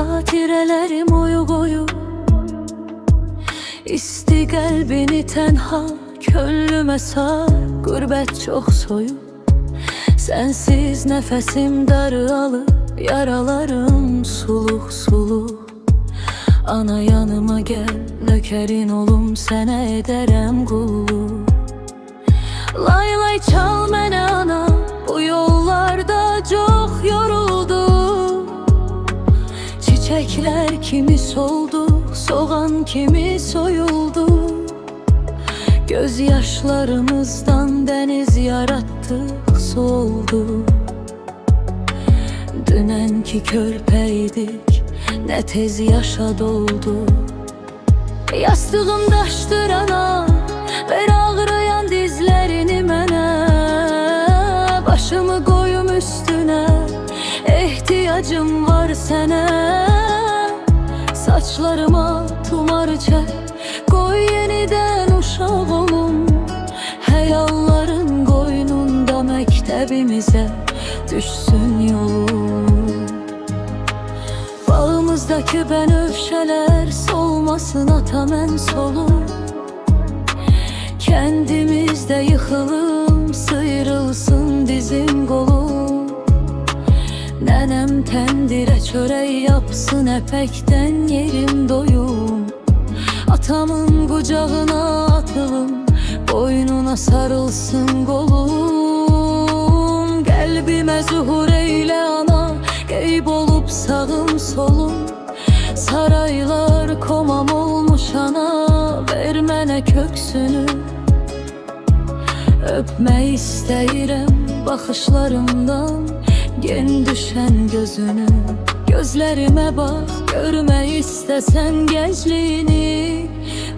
xatirələrim oyu İsti qəlbini tənha könlümə sar. Qürbət çox soyub, sənsiz nəfəsim daralıb, yaralarım suluq. Ana yanıma gəl, nökərin olum, sənə edərəm qulluq. Lay lay çal mənə ana, bu yollarda çox yoruldum. Çiçəklər kimi soldu, soğan kimi soyuldu. Göz yaşlarımızdan dəniz yarattık, soldu. Dünənki körpəydik, nə tez yaşa doldu. Yastığım daşdır ana, ver ağrıyan dizlərini mənə. Başımı qoyum üstünə, ehtiyacım var sənə. Saçlarıma tumar çək, qoy yenidən uşaq olum. Həyalların qoynunda məktəbimizə düşsün yolum. Bağımızdakı bənövşələr solmasın ata mən solum. Kəndimizdə yıxılım, sıyrılsın dizim qolum. Nənəm təndirə çörək yapsın, əpəkdən yerim doyum. Atamın qucağına atılım, boynuna sarılsın qolum. Qəlbimə zuhur eylə ana, qeyb olub sağım solum. Saraylar komam olmuş ana, ver mənə köksünü. Öpmək istəyirəm baxışlarımdan gen düşən gözünü. Gözlərimə bax, görmək istəsən gəncliyini,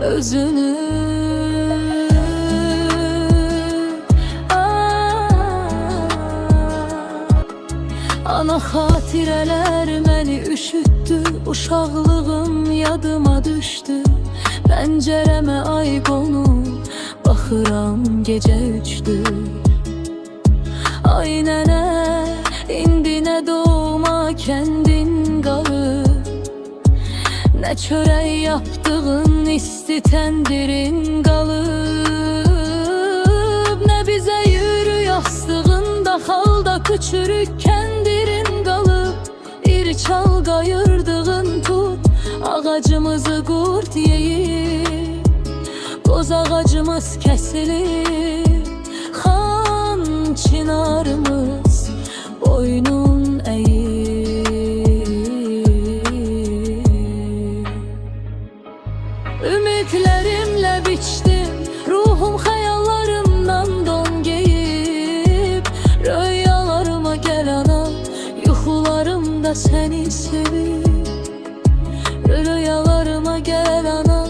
özünü. Ana xatirələr məni üşütdü, uşaqlığım yadıma düşdü. Pəncərəmə ay qonub, baxıram gecə üçdür. Ay nənə, indi nə doğma kəndin qalıb, nə çörək yapdığın isti təndirin qalıb, nə bizə yürü yastığında xalda küçürük kəndirin qalıb. İri çal qayırdığın tut, ağacımızı qurd yeyir. Qoz ağacımız kəsilir, xan çinarımız boynun əyir. Ümidlərimlə biçdim, ruhum xəyallarımdan don geyib. Röyalarıma gəl ana, yuxularımda səni sevib. Röyalarıma gəl ana,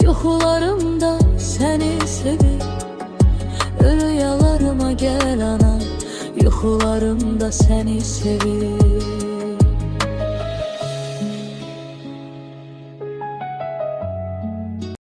yuxularımda səni sevib. Röyalarıma gəl ana, yuxularımda səni sevib.